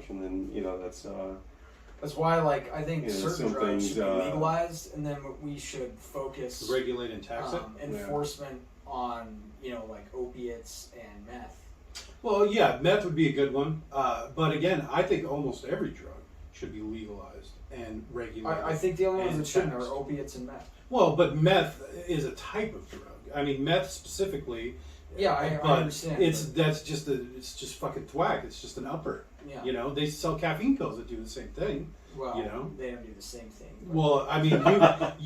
consumption, then that's why, like, I think certain drugs things, should be legalized, and then we should focus regulate and tax it. Enforcement on like opiates and meth. Well, yeah, meth would be a good one, but again, I think almost every drug should be legalized and regulated. I think the only ones that shouldn't are opiates and meth. Well, but meth is a type of drug. I mean, meth specifically. Yeah, I understand. It's just fucking thwack. It's just an upper. Yeah. They sell caffeine pills that do the same thing. Well, they don't do the same thing. Well, I mean,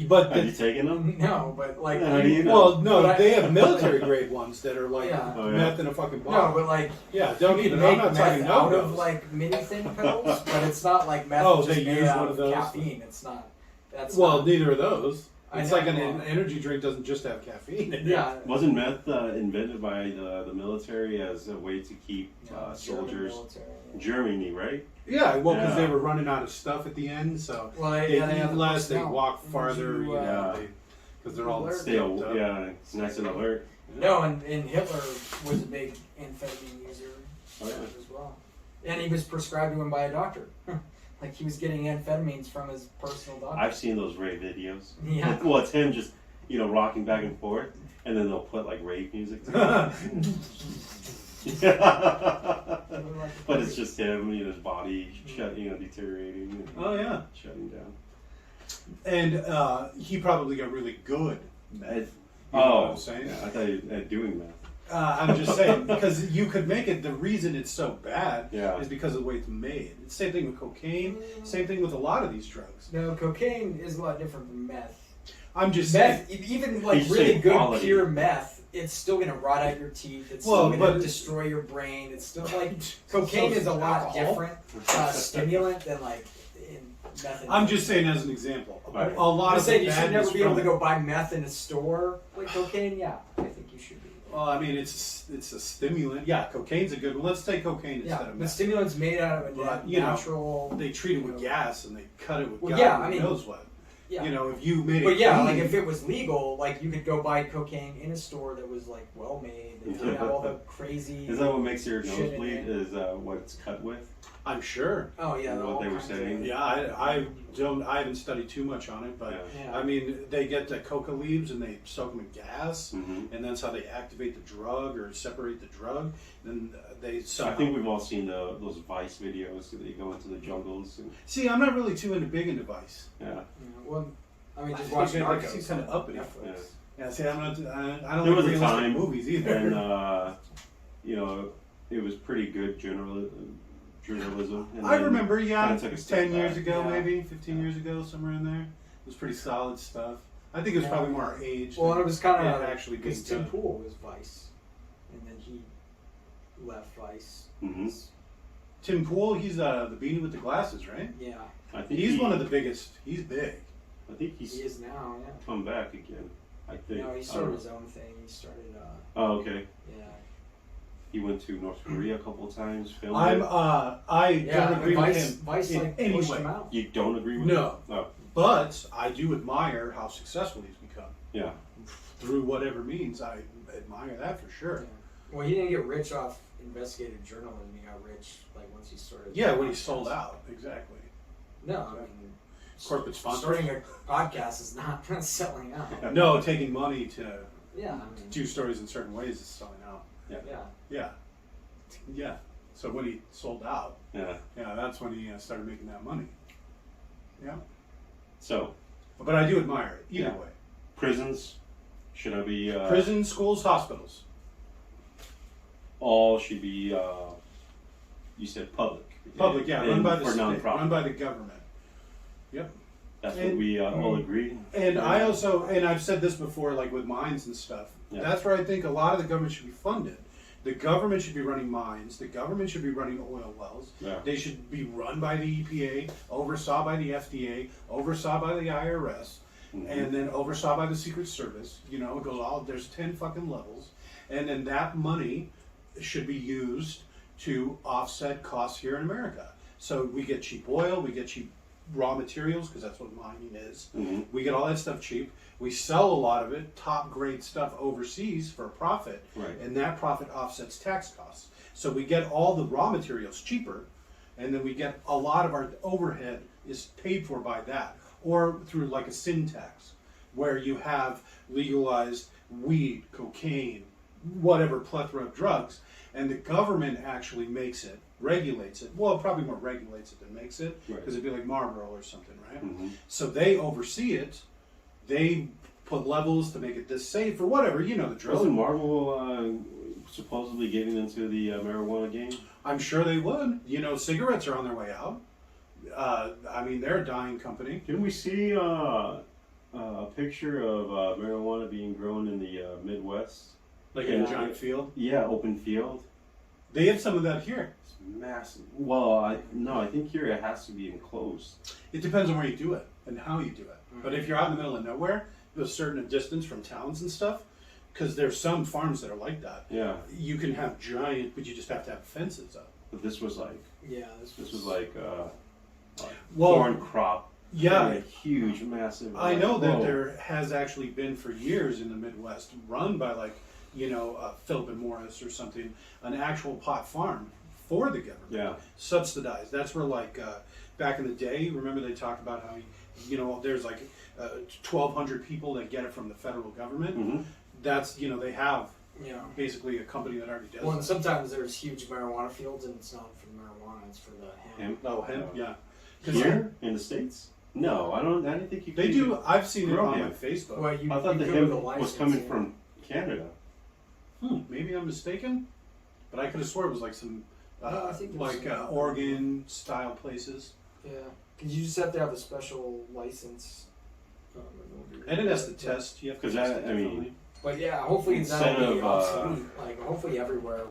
but are you taking them? No, but like. How do you know? Well, no, they have military grade ones that are like meth in a fucking bottle. No, but like. Yeah, don't you even. Make I'm not meth talking out of like mini thin pills, but it's not like meth. Oh, just they made use out one of those. Caffeine. It's not. That's well, not, neither of those. It's like an well, energy drink doesn't just have caffeine in it. Yeah. Wasn't meth invented by the military as a way to keep soldiers? Germany, right? Yeah, well, because they were running out of stuff at the end, so they eat less, they walk farther, because they're all stay nice and alert. No, and Hitler was a big amphetamine user as well, and he was prescribed to him by a doctor. Like he was getting amphetamines from his personal doctor. I've seen those rave videos. Yeah. Well, it's him just rocking back and forth, and then they'll put like rave music to it. But it's just him, his body deteriorating. And shutting down. And he probably got really good meth. What I'm saying? I thought you were doing meth. I'm just saying, because you could make it, the reason it's so bad is because of the way it's made. It's the same thing with cocaine, same thing with a lot of these drugs. No, cocaine is a lot different from meth. I'm just saying. Meth, even like really good pure meth, it's still going to rot out your teeth. It's still going to destroy your brain. It's still like, cocaine is a lot different stimulant than like meth. I'm just saying as an example. Right. A lot of you should never be able to go buy meth in a store. Like cocaine, I think you should be. Well, I mean, it's a stimulant. Yeah, cocaine's a good one. Let's take cocaine instead of meth. The stimulant's made out of a natural. They treat it with gas and they cut it with who knows what. Yeah. If you made it. But yeah, like if it was legal, like you could go buy cocaine in a store that was like well made. They didn't have all the crazy. Is that what makes your nose bleed? Is what it's cut with? I'm sure. Oh yeah, what they were saying. Yeah, I haven't studied too much on it, but I mean, they get the coca leaves and they soak them in gas, and that's how they activate the drug or separate the drug. And they. So I think we've all seen those V.I.C.E. videos that they go into the jungles. And... See, I'm not really too big into V.I.C.E. Yeah. Well, I mean, just watching Narcos. He's kind of uppity. Yeah. See, I'm not. I don't. There was a time movies either. And it was pretty good journalism. I remember, it was 10 years ago, Yeah. maybe 15 years ago, somewhere in there. It was pretty solid stuff. I think it was probably more our age. Well, and it was kind of actually because Tim Pool was V.I.C.E. and then he left V.I.C.E. Mm-hmm. Tim Pool, he's the beanie with the glasses, right? Yeah. I think he's one of the biggest. He's big. I think he is now. Yeah. Come back again. I think. No, he started his own thing. He started. Oh, okay. Yeah. He went to North Korea a couple of times. Filmed I don't agree with him V.I.C.E. in any way. You don't agree with him? No. Oh. But I do admire how successful he's become. Yeah. Through whatever means, I admire that for sure. Yeah. Well, he didn't get rich off investigative journalism. He got rich like once he started. Yeah, when he sold out. Exactly. No, I mean, corporate sponsors. Starting a podcast is not selling out. No, taking money to do stories in certain ways is selling out. Yeah. So when he sold out, that's when he started making that money. Yeah. So, but I do admire it either way. Prisons should I be prisons, schools, hospitals. All should be. You said public. Public, run by the state, run by the government. Yep. That's what we all agree. And I also, and I've said this before, like with mines and stuff. Yeah. That's where I think a lot of the government should be funded. The government should be running mines. The government should be running oil wells. Yeah. They should be run by the EPA, oversaw by the FDA, oversaw by the IRS, and then oversaw by the Secret Service. It goes all. There's 10 fucking levels, and then that money should be used to offset costs here in America. So we get cheap oil, we get cheap raw materials, because that's what mining is. We get all that stuff cheap. We sell a lot of it, top grade stuff overseas for a profit, and that profit offsets tax costs. So we get all the raw materials cheaper, and then we get a lot of our overhead is paid for by that, or through like a sin tax, where you have legalized weed, cocaine, whatever plethora of drugs, and the government actually makes it, regulates it. Well, probably more regulates it than makes it, because it'd be like Marlboro or something, right? Mm-hmm. So they oversee it. They put levels to make it this safe or whatever. You know the drill. Wasn't Marlboro supposedly getting into the marijuana game? I'm sure they would. You know, cigarettes are on their way out. I mean, they're a dying company. Didn't we see a picture of marijuana being grown in the Midwest? Like in a giant field? Yeah, open field. They have some of that here. It's massive. Well, I think here it has to be enclosed. It depends on where you do it and how you do it. Mm-hmm. But if you're out in the middle of nowhere, a certain distance from towns and stuff, because there's some farms that are like that. Yeah. You can have giant, but you just have to have fences up. But this was like, this was like corn crop. Yeah. Like huge, massive. I know that there has actually been for years in the Midwest, run by like, you know, Philip and Morris or something, an actual pot farm for the government. Yeah. Subsidized. That's where like, back in the day, remember they talked about how, you know, there's like 1,200 people that get it from the federal government. Mm-hmm. That's, you know, they have basically a company that already does Well, it. and sometimes there's huge marijuana fields and it's not for the marijuana, it's for the hemp. Oh, hemp, yeah. Here in the States? No, I didn't think you could. They do. I've seen it on my Facebook. Well, I thought the hemp was coming from Canada. Maybe I'm mistaken, but I could have swore it was like some like Oregon style places. Yeah, because you just have to have a special license. And it has to test. You have to test it. I mean, but yeah, hopefully that'll be obsolete. Like hopefully everywhere